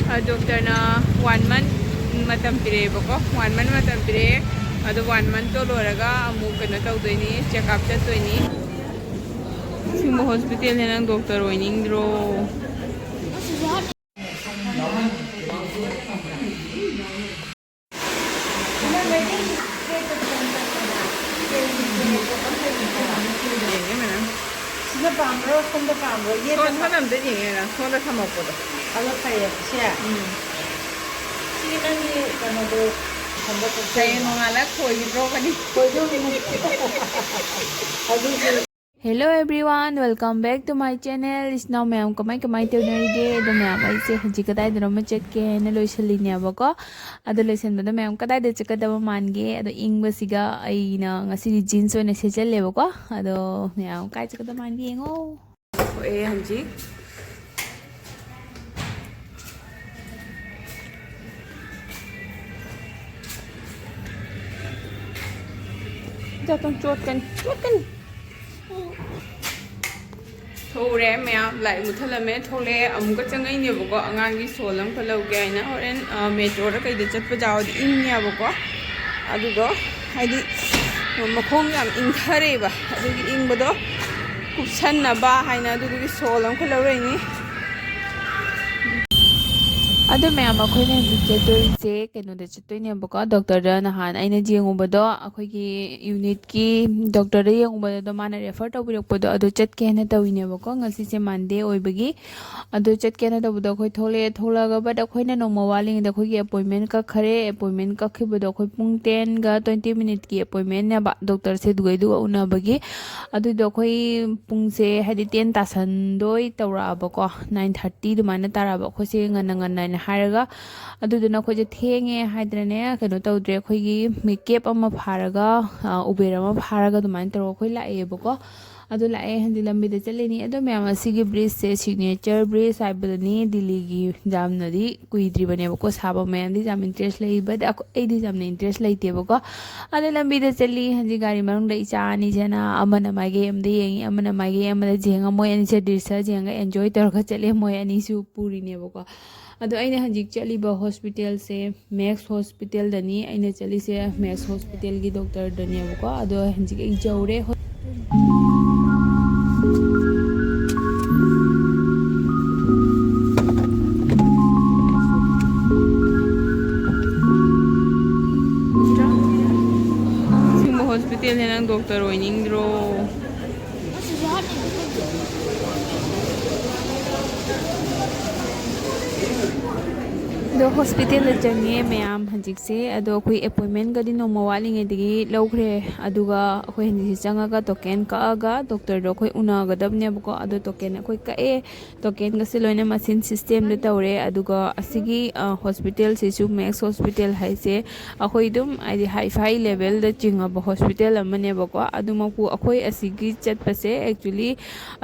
doctor na 1 month matam pirebako 1 month matam pire ado 1 month to loraga amu kana tawdoini check up chattoini simo hospital henang doctor oiningdro Sino pambro, sonda pambro. Ye son salamde yengena sonda samapodo alo kaya siya. Sino ni kano do sonda ko. Saya nongala khoidro kani Koyo ni. Adu Hello everyone, welcome back to my channel. It's now ma'am kamai tawnaige do ma'am aise haji kadai do ma check ke na loisalini abako ado loisan bada ma'am kadai de check da mange ado ingba siga ai na ngasi jeans one se challe bako ado ma'am kai check da mange ngo e hanji jatong chotkan thore ma'am lai muthalame thole amka changai ne bako angangi solam khalau ge aina horen metro ra kai de chatpa jaw di inya bako adu do haidi makhong yam ingthare ba adu gi ingbodo kupsan na ba haina adu gi solam khalau re ni ado ma'am akhoi ne check se keno de check ne bako doctor da nahan aina jengu bado akhoi gi unit ki doctor da yengu bado mana refer to birok bado ado check ke na tawine bako ngasi se mande oibagi ado check ke na bado khoi thola ga bado khoi na no mowaling da khoi gi appointment ka khare appointment ka khi bado khoi pung 10 ga 20 minute ki appointment na ba doctor se dugai du una bagi ado do khoi pung se hadi 10 ta san doi tawra bako 9:30 du mana tara ba khoi se ngana haraga aduduna khoje thenge haidrene keno tawdre khoigi makeup ama pharaga ubera ama pharaga dumain taro khoi la e boko adu la e handi lambi de chaleni ado me ama sigi bridge se signature bridge aibadani dili gi jamnadi kuidri bane boko saba me andi jam interest lei bad edi jamne interest lei te boko adu lambi de chali handi gari marung dai cha ani jana amana mage amde yengi amana mage amada jenga moy ani che dirsa jenga enjoy targa chale moy ani su puri ne boko ado aina hanjik chaliba hospital se max hospital dani aina chali se max hospital gi doctor dani bako ado hanjik ek jaure simo hospital henang doctor oiningdro do hospital la jange ma'am hanjik se ado koi appointment ga dino mawali nge digi logre aduga koi hanji changa ga token ka aga doctor do koi una ga dabne bako ado token koi ka e token ga se loina machine system de tawre aduga asigi hospital se su max hospital hai se akoi dum ai high five level da chinga ba hospital amane bako aduma ku akoi asigi chat pase actually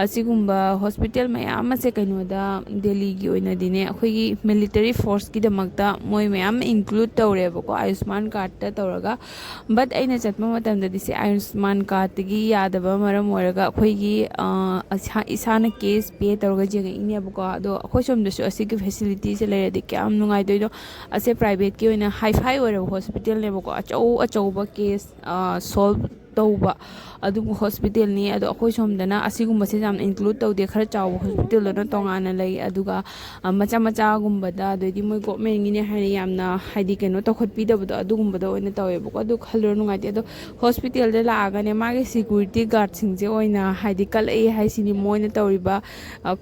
asigumba hospital mayam se kaino da delhi gi oina dine akoi gi military force ki damakta moi mayam include tawre bako ayushman card ta tawraga but aina chatma matam da dise ayushman card gi yadaba maram oraga khoi gi isana case pay tawraga jega ine bako ado khoi som da su asigi facility se lere de kyam nungai doino ase private ki oina high five ora hospital ne bako achau ba case solve tauba adu hospital ni ado akhoi somdana asigumba se jam include tawde khara chaw hospital na tongana lai aduga macha gumba da doidi moi government ni ne hari yamna haidi keno to khotpi da bodo adugumba da oina tawe bako adu khalor nungai de ado hospital de la aga ne mage security guard sing je oina haidi kal ai hai sini moina tawriba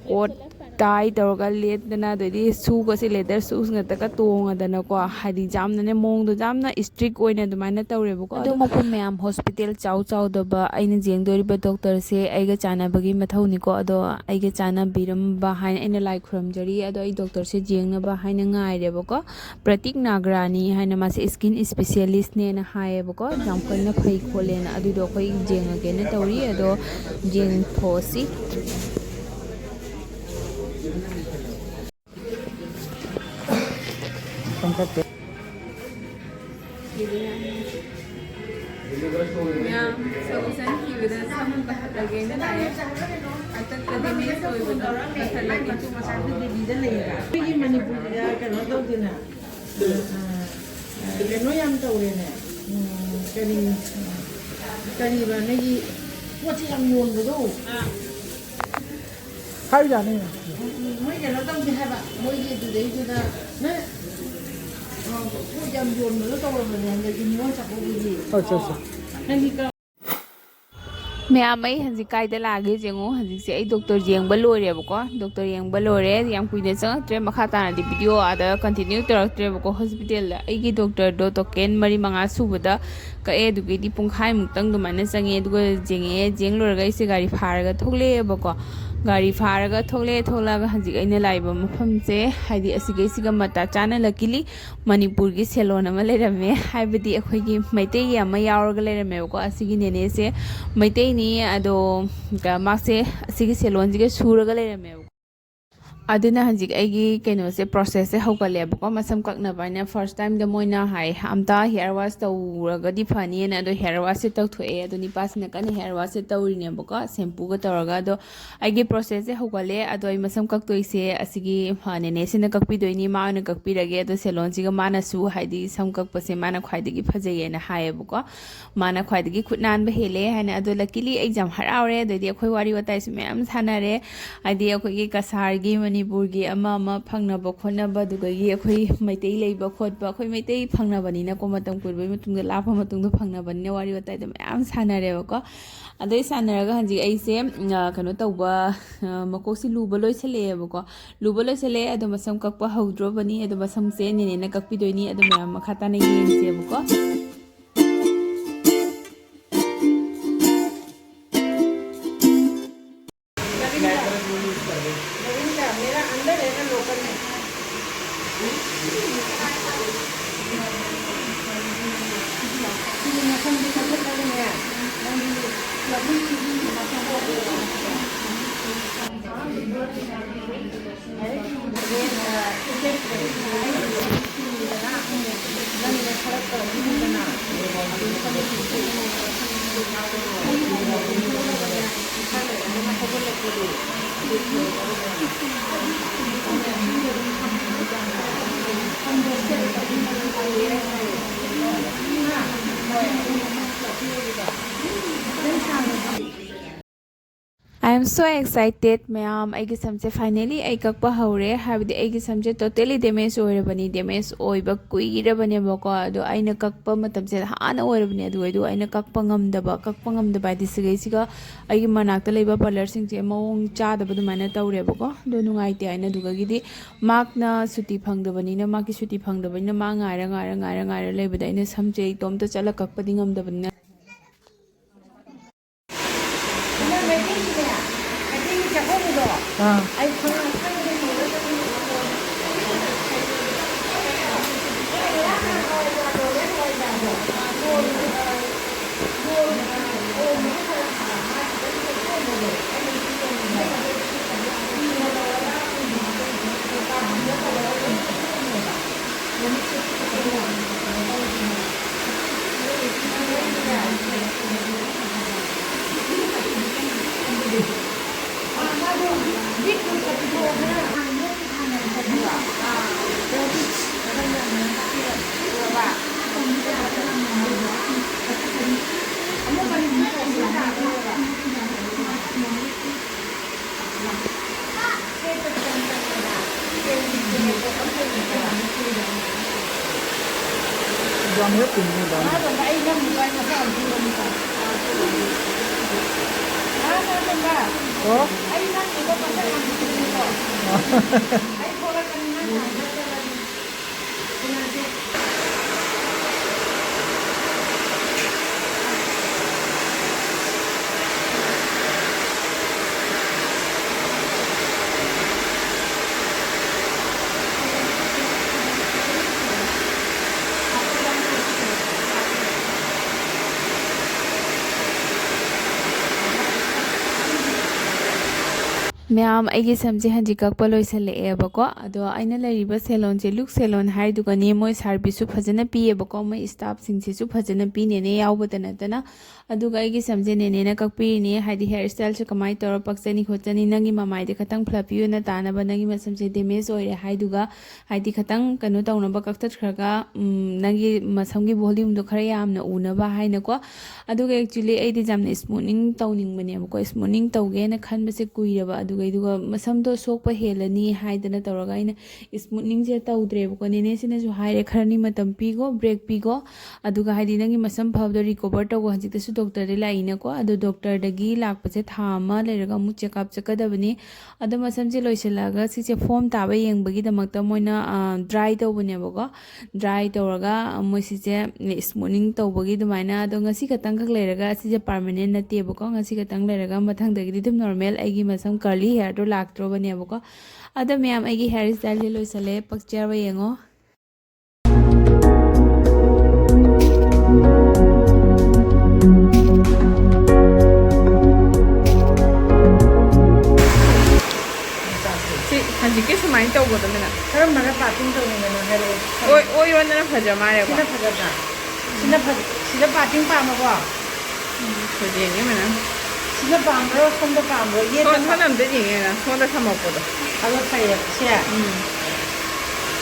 court tai tawga let dana doidi su ko se leather shoes ngata ka tonga dana ko haidi jamna ne mong do jamna strict oina dumaina tawre bako adu mapu ma'am hospital chaw daba aina jeng dori ba doctor se aiga chana bagi mathau ni ko ado aiga chana biram ba hain aina like from jari ado ai doctor se jeng na ba haina ngai re bako pratik nagrani haina ma se skin specialist ne na hae bako jam ko na phai khole na adu do khoi jeng again na tawri ado jeng thosi Yeah, so we sent you with someone again. ꯑꯩꯈꯣꯏꯒꯤ ꯃꯅꯤꯄꯨꯔꯗ ꯀꯩꯅꯣ ꯇꯧꯗꯦꯅ ꯀꯩꯅꯣ ꯌꯥꯝ ꯇꯧꯔꯦꯅꯦ ꯀꯔꯤꯕ ꯅꯣꯏꯒꯤ ꯄꯣꯠꯁꯤ ꯌꯥꯝ ꯌꯣꯟꯕꯗꯣ ꯍꯥꯏꯖꯥꯅꯤ ꯃꯣꯏ ꯀꯩꯅꯣ ꯇꯧꯗꯦ ꯍꯥꯏꯕ ꯃꯣꯏꯒꯤ ꯑꯗꯨꯗꯩꯗꯨꯗ ꯅꯣꯏ ꯄꯣꯠ ꯌꯥꯝ ꯌꯣꯟꯕꯗꯣ ꯇꯧꯔꯕꯅꯦ ꯍꯟꯗꯛꯀꯤ ꯅꯤꯉꯣꯜ ꯆꯥꯛꯀꯧꯕꯒꯤ ꯅꯪꯗꯤ ꯃꯌꯥꯝ ꯑꯩ ꯍꯧꯖꯤꯛ ꯀꯥꯏꯗ ꯂꯥꯛꯑꯒꯦ ꯌꯦꯡꯉꯣ ꯍꯧꯖꯤꯛꯁꯦ ꯑꯩ ꯗꯣꯛꯇꯔ ꯌꯦꯡꯕ ꯂꯣꯏꯔꯦꯕꯀꯣ ꯗꯣꯛꯇꯔ ꯌꯦꯡꯕ ꯂꯣꯏꯔꯦ ꯌꯥꯝ ꯀꯨꯏꯅ ꯆꯪꯉꯛꯇ꯭ꯔꯦ ꯃꯈꯥ ꯇꯥꯅꯗꯤ ꯚꯤꯗꯤꯑꯣ ꯑꯥꯗ ꯀꯟꯇꯤꯅ꯭ꯌꯨ ꯇꯧꯔꯛꯇ꯭ꯔꯦꯕꯀꯣ ꯍꯣꯁꯄꯤꯇꯥꯜꯗ ꯑꯩꯒꯤ ꯗꯣꯛꯇꯔꯗꯣ ꯇꯣꯀꯦꯟ 4-5 ꯁꯨꯕꯗ ꯀꯛꯑꯦ ꯑꯗꯨꯒꯤꯗꯤ ꯄꯨꯡꯈꯥꯏꯃꯨꯛꯇꯪ ꯑꯗꯨꯃꯥꯏꯅ ꯆꯪꯉꯦ ꯑꯗꯨꯒ ꯌꯦꯡꯉꯛꯑꯦ ꯌꯦꯡ ꯂꯣꯏꯔꯒ ꯑꯩꯁꯦ ꯒꯥꯔꯤ ꯐꯥꯔꯒ ꯊꯣꯛꯂꯛꯑꯦꯕꯀꯣ ꯒꯥꯔꯤ ꯐꯥꯔꯒ ꯊꯣꯛꯂꯛꯑꯒ ꯍꯧꯖꯤꯛ ꯑꯩꯅ ꯂꯥꯛꯏꯕ ꯃꯐꯝꯁꯦ ꯍꯥꯏꯗꯤ ꯑꯁꯤꯒꯩꯁꯤꯒ ꯃꯇꯥ ꯆꯥꯅ ꯂꯛꯀꯤꯂꯤ ꯃꯅꯤꯄꯨꯔꯒꯤ ꯁꯦꯂꯣꯟ ꯑꯃ ꯂꯩꯔꯝꯃꯦ ꯍꯥꯏꯕꯗꯤ ꯑꯩꯈꯣꯏꯒꯤ ꯃꯩꯇꯩꯒꯤ ꯑꯃ ꯌꯥꯎꯔꯒ ꯂꯩꯔꯝꯃꯦꯕꯀꯣ ꯑꯁꯤꯒꯤ ꯅꯦꯅꯦꯁꯦ ꯃꯩꯇꯩꯅꯤ ꯑꯗꯣ ꯃꯥꯁꯦ ꯑꯁꯤꯒꯤ ꯁꯦꯂꯣꯟꯁꯤꯒ ꯁꯨꯔꯒ ꯂꯩꯔꯝꯃꯦꯕ ꯑꯗꯨꯅ ꯍꯧꯖꯤꯛ ꯑꯩꯒꯤ ꯀꯩꯅꯣꯁꯦ ꯄ꯭ꯔꯣꯁꯦꯁꯁꯦ ꯍꯧꯒꯠꯂꯦꯕꯀꯣ ꯃꯁꯝ ꯀꯛꯅꯕ ꯍꯥꯏꯅ ꯐꯥꯔꯁ ꯇꯥꯏꯝꯗ ꯃꯣꯏꯅ ꯍꯥꯏ ꯑꯝꯇ ꯍꯤꯌꯔ ꯋꯥꯁ ꯇꯧꯔꯒꯗꯤ ꯐꯅꯤꯅ ꯑꯗꯣ ꯍꯤꯌꯔ ꯋꯥꯁꯁꯦ ꯇꯧꯊꯣꯛꯑꯦ ꯑꯗꯣ ꯅꯤꯄꯥꯁꯤꯅ ꯀꯟꯅ ꯍꯤꯌꯔ ꯋꯥꯁꯁꯦ ꯇꯧꯔꯤꯅꯦꯕꯀꯣ ꯁꯦꯝꯄꯨꯒ ꯇꯧꯔꯒ ꯑꯗꯣ ꯑꯩꯒꯤ ꯄ꯭ꯔꯣꯁꯦꯁꯁꯦ ꯍꯧꯒꯠꯂꯦ ꯑꯗꯣ ꯑꯩ ꯃꯁꯝ ꯀꯛꯇꯣꯏꯁꯦ ꯑꯁꯤꯒꯤ ꯅꯦꯅꯦꯁꯤꯅ ꯀꯛꯄꯤꯗꯣꯏꯅꯤ ꯃꯥ ꯑꯣꯏꯅ ꯀꯛꯄꯤꯔꯒꯦ ꯑꯗꯣ ꯁꯦꯂꯣꯟꯁꯤꯒ マꯅꯁꯨ ꯍꯥꯏꯗꯤ ꯁꯝ ꯀꯛꯄꯁꯦ ꯃꯥꯅ ꯈ꯭ꯋꯥꯏꯗꯒꯤ ꯐꯖꯩꯌꯦꯅ ꯍꯥꯏꯌꯦꯕꯀꯣ ꯃꯥꯅ ꯈ꯭ꯋꯥꯏꯗꯒꯤ ꯈꯨꯠ ꯅꯥꯟꯕ ꯍꯦꯜꯂꯦ ꯍꯥꯏꯅ ꯑꯗꯣ ꯂꯛꯀꯤꯂꯤ ꯑꯩ ꯌꯥꯝ ꯍꯔꯥꯎꯔꯦ ꯑꯗꯩꯗꯤ ꯑꯩꯈꯣꯏ ꯋꯥꯔꯤ ꯋꯥꯇꯥꯏꯁꯨ ꯃꯌꯥꯝ ꯁꯥꯟꯅꯔꯦ ꯍꯥꯏꯗꯤ ꯑꯩꯈꯣꯏꯒꯤ ꯀꯁꯥꯔꯒꯤ ꯃꯅꯤꯄꯨꯔꯒꯤ ꯑꯃ ꯐꯪꯅꯕ ꯈꯣꯠꯅꯕ ꯑꯗꯨꯗꯒꯤ ꯑꯩꯈꯣꯏ ꯃꯩꯇꯩ ꯂꯩꯕ ꯈꯣꯠꯄ ꯑꯩꯈꯣꯏ ꯃꯩꯇꯩ ꯐꯪꯅꯕꯅꯤꯅꯀꯣ ꯃꯇꯝ ꯀꯨꯏꯔꯕꯩ ꯃꯇꯨꯡꯗ ꯂꯥꯞꯄ ꯃꯇꯨꯡꯗ ꯐꯪꯅꯕꯅꯤꯅ ꯋꯥꯔꯤ ꯋꯥꯇꯥꯏꯗ ꯃꯌꯥꯝ ꯁꯥꯟꯅꯔꯦꯕꯀோ ꯑꯗꯩ ꯁꯥꯟꯅꯔꯒ ꯍꯧꯖꯤꯛ ꯑꯩꯁꯦ ꯀꯩꯅꯣ ꯇꯧꯕ ꯃꯀꯣꯛꯁꯤ ꯂꯨꯕ ꯂꯣꯏꯁꯜꯂꯛꯑꯦꯕꯀꯣ ꯂꯨꯕ ꯂꯣꯏꯁꯜꯂꯛꯑꯦ ꯑꯗꯣ ꯃꯁꯝ ꯀꯛꯄ ꯍꯧꯗ꯭ꯔꯣꯕꯅꯤ ꯑꯗꯣ ꯃꯁꯝꯁꯦ ꯅꯦꯅꯦꯅ ꯀꯛꯄꯤꯗꯣꯏꯅꯤ ꯑꯗꯣ ꯃꯌꯥꯝ ꯃꯈꯥ ꯇꯥꯅ ꯌꯦꯡꯁꯦꯕꯀꯣ मेरा अंदर है ना लोकल में I am so excited ꯃꯌꯥꯝ ꯑꯩꯒꯤ ꯁꯝꯁꯦ ꯐꯥꯏꯅꯦꯂꯤ ꯑꯩ ꯀꯛꯄ ꯍꯧꯔꯦ ꯍꯥꯏꯕꯗꯤ ꯑꯩꯒꯤ ꯁꯝꯁꯦ ꯇꯣꯇꯦꯂꯤ ꯗꯦꯃꯦꯖ ꯑꯣꯏꯔꯕꯅꯤ ꯗꯦꯃꯦꯖ ꯑꯣꯏꯕ ꯀꯨꯏꯔꯕꯅꯦꯕꯀꯣ ꯑꯗꯣ ꯑꯩꯅ ꯀꯛꯄ ꯃꯇꯝꯁꯦ ꯍꯥꯟꯅ ꯑꯣꯏꯔꯕꯅꯦ ꯑꯗꯨ ꯑꯩꯅ ꯀꯛꯄ ꯉꯝꯗꯕ ꯍꯥꯏꯗꯤ ꯁꯤꯒꯩꯁꯤꯒ ꯑꯩꯒꯤ ꯃꯅꯥꯛꯇ ꯂꯩꯕ ꯄꯥꯔꯂꯔꯁꯤꯡꯁꯦ ꯃꯑꯣꯡ ꯆꯥꯗꯕ ꯑꯗꯨꯃꯥꯏꯅ ꯇꯧꯔꯦꯕꯀꯣ ꯑꯗꯣ ꯅꯨꯡꯉꯥꯏꯇꯦ ꯍꯥꯏꯅ ꯑꯗꯨꯒꯤꯗꯤ ꯃꯥꯛꯅ ꯁꯨꯇꯤ ꯐꯪꯗꯕꯅꯤꯅ ꯃꯥꯒꯤ ꯁꯨꯇꯤ ꯐꯪꯗꯕꯅꯤꯅ ꯃꯥ ꯉꯥꯏꯔ ꯂꯩꯕꯗ ꯑꯩꯅ ꯁꯝꯁꯦ ꯏꯇꯣꯝꯇ ꯆꯠꯂ ꯀꯛꯄꯗꯤ ꯉꯝꯗꯕꯅꯤꯅ ꯃꯌꯥꯝ ꯑꯩꯒꯤ ꯁꯝꯁꯦ ꯍꯟꯖꯤꯛ ꯀꯛꯄ ꯂꯣꯏꯁꯤꯜꯂꯛꯑꯦꯕꯀꯣ ꯑꯗꯣ ꯑꯩꯅ ꯂꯩꯔꯤꯕ ꯁꯦꯂꯣꯟꯁꯦ ꯂꯨꯛ ꯁꯦꯂꯣꯟ ꯍꯥꯏꯗꯨꯒꯅꯤ ꯃꯣꯏ ꯁꯥꯔꯚꯤꯁꯁꯨ ꯐꯖꯅ ꯄꯤꯌꯦꯕꯀꯣ ꯃꯣꯏ ꯁ꯭ꯇꯥꯐꯁꯤꯡꯁꯤꯁꯨ ꯐꯖꯅ ꯄꯤ ꯅꯦꯅꯦ ꯌꯥꯎꯕꯇ ꯅꯠꯇꯅ ꯑꯗꯨꯒ ꯑꯩꯒꯤ ꯁꯝꯁꯦ ꯅꯦꯅꯦꯅ ꯀꯛꯄꯤꯔꯤꯅꯤ ꯍꯥꯏꯗꯤ ꯍꯦꯌꯔ ꯁ꯭ꯇꯥꯏꯜꯁꯨ ꯀꯃꯥꯏꯅ ꯇꯧꯔ ꯄꯛꯆꯅꯤ ꯈꯣꯠꯆꯅꯤ ꯅꯪꯒꯤ ꯃꯃꯥꯏꯗ ꯈꯇꯪ ꯐ꯭ꯂꯐꯤ ꯑꯣꯏꯅ ꯇꯥꯅꯕ ꯅꯪꯒꯤ ꯃꯁꯝꯁꯦ ꯗꯦꯃꯦꯖ ꯑꯣꯏꯔꯦ ꯍꯥꯏꯗꯨꯒ ꯍꯥꯏꯗꯤ ꯈꯇꯪ ꯀꯩꯅꯣ ꯇꯧꯅꯕ ꯀꯛꯊꯠꯈ꯭ꯔꯒ ꯅꯪꯒꯤ ꯃꯁꯝꯒꯤ ꯚꯣꯂ꯭ꯌꯨꯝꯗꯣ ꯈꯔ ꯌꯥꯝꯅ ꯎꯅꯕ ꯍꯥꯏꯅꯀꯣ ꯑꯗꯨꯒ ꯑꯦꯛꯆꯨꯋꯦꯂꯤ ꯑꯩꯗꯤ ꯌꯥꯝꯅ ꯁ꯭ꯃꯨꯠꯅꯤꯡ ꯇꯧꯅꯤꯡꯕꯅꯦꯕꯀꯣ ꯁ꯭ꯃꯨꯠꯅꯤꯡ ꯇꯧꯒꯦꯅ ꯈꯟꯕꯁꯦ ꯀꯨꯏꯔꯕ ꯑꯗꯨꯒ ꯃꯁꯝꯗꯣ ꯁꯣꯛꯄ ꯍꯦꯜꯂꯅꯤ ꯍꯥꯏꯗꯅ ꯇꯧꯔꯒ ꯑꯩꯅ ꯁ꯭ꯃꯨꯠꯅꯤꯡꯁꯦ ꯇꯧꯗ꯭ꯔꯦꯕꯀꯣ ꯅꯦꯅꯦꯁꯤꯅꯁꯨ ꯍꯥꯏꯔꯦ ꯈꯔꯅꯤ ꯃꯇꯝ ꯄꯤꯒꯣ ब्ꯔꯦꯛ ꯄꯤꯒꯣ ꯑꯗꯨꯒ ꯍꯥꯏꯗꯤ ꯅꯪꯒꯤ ꯃꯁꯝ ꯐꯕꯗꯣ ꯔꯤꯀꯣꯚꯔ ꯇꯧꯕ ꯍꯧꯖꯤꯛꯇꯁꯨ ꯗꯣꯛꯇꯔꯗ ꯂꯥꯛꯏꯅꯀꯣ ꯑꯗꯣ ꯗꯣꯛꯇꯔꯗꯒꯤ ꯂꯥꯛꯄꯁꯦ ꯊꯥ ꯑꯃ ꯂꯩꯔꯒ ꯑꯃꯨꯛ ꯆꯦꯛꯑꯞ ꯆꯠꯀꯗꯕꯅꯤ ꯑꯗꯣ ꯃꯁꯝꯁꯦ ꯂꯣꯏꯁꯤꯜꯂꯛꯑꯒ ꯁꯤꯁꯦ ꯐꯣꯝ ꯇꯥꯕ ꯌꯦꯡꯕꯒꯤꯗꯃꯛꯇ ꯃꯣꯏꯅ ꯗ꯭ꯔꯥꯏ ꯇꯧꯕꯅꯦꯕꯀോ ꯗ꯭ꯔꯥꯏ ꯇꯧꯔꯒ ꯃꯣꯏ ꯁꯤꯁꯦ ꯁ꯭ꯃꯨꯠꯅꯤꯡ ꯇꯧꯕꯒꯤ ꯑꯗꯨꯃꯥꯏꯅ ꯑꯗꯣ ꯉꯁꯤ ꯈꯛꯇꯪꯈꯛ ꯂꯩꯔꯒ ꯁꯤꯁꯦ ꯄꯥꯔꯃꯅꯦꯟ ꯅꯠꯇꯦꯕꯀꯣ ꯉꯁꯤ ꯈꯛꯇꯪ ꯂꯩꯔꯒ ꯃꯊꯪꯗꯒꯤꯗꯤ ꯑꯗꯨꯝ ꯅꯣꯔꯃꯦꯜ ꯑꯩꯒꯤ ꯃꯁꯝ ꯀꯔꯂꯤ ꯍꯦꯌꯔꯗꯣ ꯂꯥꯛꯇ꯭ꯔꯕꯅꯦꯕꯀꯣ ꯑꯗꯣ ꯃꯌꯥꯝ ꯑꯩꯒꯤ ꯍꯦꯌꯔ ꯁ꯭ꯇꯥꯏꯜꯁꯦ ꯂꯣꯏꯁꯤꯜꯂꯦ ꯄꯛꯆꯕ ꯌꯦꯡꯉꯣ ꯍꯧꯖꯤꯛꯀꯤ ꯁꯨꯃꯥꯏꯅ ꯇꯧꯕꯗꯣ ꯀꯔꯝꯕꯅ ꯄꯥꯔꯇꯤꯡ ꯇꯧꯅꯤꯡꯕꯅꯣ ꯍꯥꯏꯔꯛꯑꯣ ꯑꯣꯏꯔꯣꯟꯗꯅ ꯐꯖ ꯃꯥꯜꯂꯦꯀꯣ ꯁꯤꯅ ꯐꯖꯕ꯭ꯔꯥ ꯁꯤꯗ ꯄꯥꯔꯇꯤꯡ ꯄꯥꯝꯃꯀꯣ ꯐꯖꯩꯅꯦ ꯃꯅ ꯁꯤꯗ ꯄꯥꯝꯕ꯭ꯔꯣ ꯁꯣꯝꯗ ꯄꯥꯝꯕ꯭ꯔꯣ ꯌꯦꯠꯇ ꯁꯣꯟ ꯑꯝꯇ ꯌꯦꯡꯉꯦꯅ ꯁꯣꯟꯗ ꯊꯝꯃꯛꯄꯗꯣ ꯑꯗꯣ ꯐꯩꯌꯦ ꯁꯦ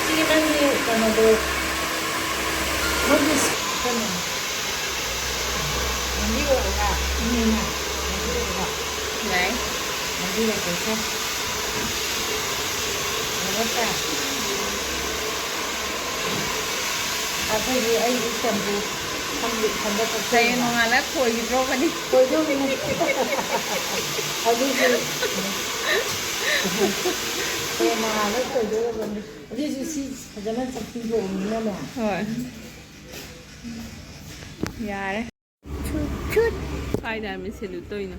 ꯁꯤꯒꯤ ꯅꯪꯒꯤ ꯀꯩꯅꯣꯗꯣ ꯃꯣꯏꯒꯤ ꯀꯩꯅꯣ ꯂꯝꯕꯤ ꯑꯣꯏꯔꯒ ꯂꯝꯕꯤ ꯑꯣꯏꯔꯒ ꯌꯥꯏ ꯂꯝꯕꯤ ꯑꯣꯏꯔꯒ ꯅꯠꯇ꯭ꯔꯥ ꯑꯩꯈꯣꯏꯒꯤ ꯑꯩꯒꯤ ꯁꯦꯝꯄꯨ ꯈꯟꯕ ꯍꯌꯦꯡ ꯅꯣꯡꯉꯥꯜꯂ ꯈꯣꯏꯈꯤꯗ꯭ꯔꯣꯕꯅꯤ ꯈꯣꯏꯗꯧꯕꯅꯤ ꯑꯗꯨꯁꯨ ꯍꯌꯦꯡ ꯅꯣꯡꯉꯥꯜꯂ ꯈꯣꯏꯗꯧꯔꯕꯅꯤ ꯑꯗꯨꯁꯨ ꯁꯤ ꯐꯖꯅ ꯆꯞꯄꯤꯗꯣꯛꯑꯕꯅꯤꯅꯅꯦ ꯍꯣꯏ ꯌꯥꯔꯦ ꯀꯥꯏꯗ ꯃꯤꯁꯦꯂꯨ ꯇꯧꯏꯅꯣ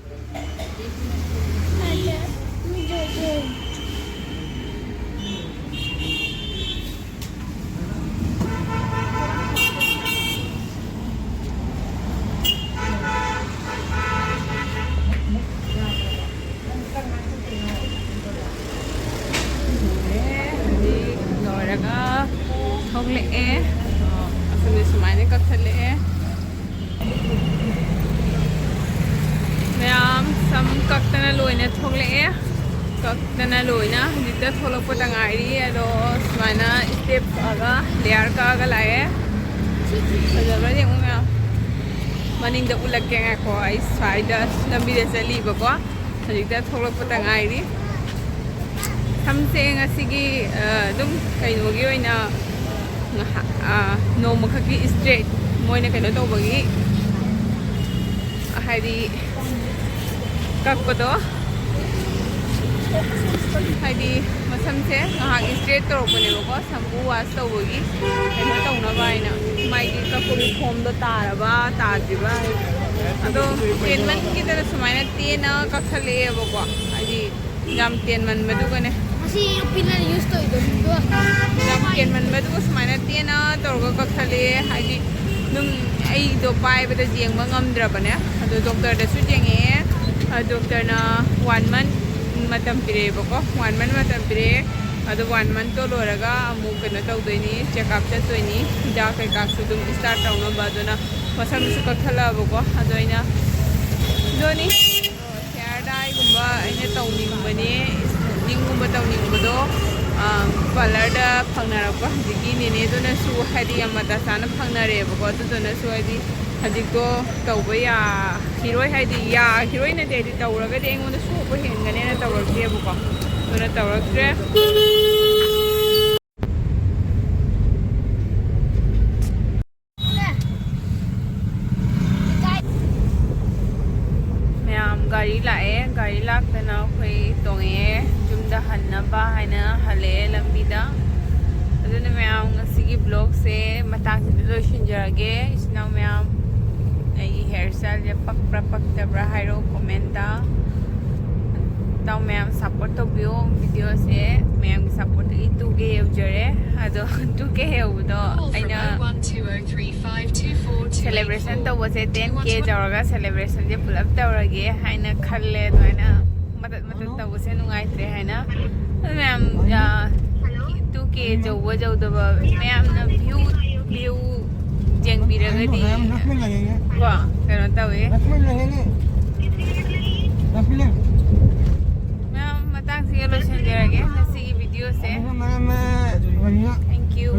loiraga thogleke asune sumaine kathale ma'am सम कक्तना लोइना थोगले कक्तना लोइना जिते थोलक पतंगाई अदो स्माइना स्टेप आगा लेयर का आगा लाए फजबरा जेंगु मैम मनिंग द उलके को आई साइड लंबी दे चली बको जिते थोलक पतंगाई समसे ngasiगी dum kainogi oina noma khaki straight moina kaino tobagi haidi kakpado haidi masamse ngahak straight torokone bako shampoo wash tawagi kaino tawna baina maigi kakuri form do taraba tadriba ado tenman ki tara sumaina tena kakhale bako haidi jam tenman madugane si pillar use to ido jam tenman madugo sumaina tena torgo kakhale haidi nung ai do pai bada jengba ngamdrabane ado doctor da su jenge doctor na 1 month matam pire bako 1 month matam pire ado 1 month to loraga amu kena tawdoini check up chattoini da kai ka su dum start tawna badona masam su kakhala bako ado ina doni hair dye gumba ina tawning bane ningumba tawning bodo color da phangnarappa jigi nene dona su hadi amata sana phangnare bako dona su hadi hajiko tawba ya hiroi hadi ya hiroi na de tawraga de ngon su ko hengane na tawrakte bako dona tawraktre gari laktana khoi tonge jumda hannaba haina hale lambida aduna myam ngasigi vlog se matang loishinjarage isna myam ai hairstyle je paktabra hairo comment da taw myam support to bio video se myam support gi 2k eujare ado 2k eudo aina celebration to was 10k jaraga celebration je pull up tawrage haina khalle doina ꯃꯇꯠ ꯇꯧꯕꯁꯦ ꯅꯨꯡꯉꯥꯏꯇ꯭ꯔꯦ ꯍꯥꯏꯅ ꯃꯌꯥꯝ 2K ꯌꯧꯕ ꯌꯧꯗꯕ ꯃꯌꯥꯝꯅ view ꯌꯦꯡꯕꯤꯔꯒꯗꯤ ꯀꯣ ꯀꯩꯅꯣ ꯇꯧꯋꯦ ꯃꯌꯥꯝ ꯃꯇꯥꯡꯁꯤꯒ ꯂꯣꯏꯁꯤꯟꯖꯔꯒꯦ ꯉꯁꯤꯒꯤ ꯚꯤꯗꯤꯑꯣꯁꯦ. Thank you.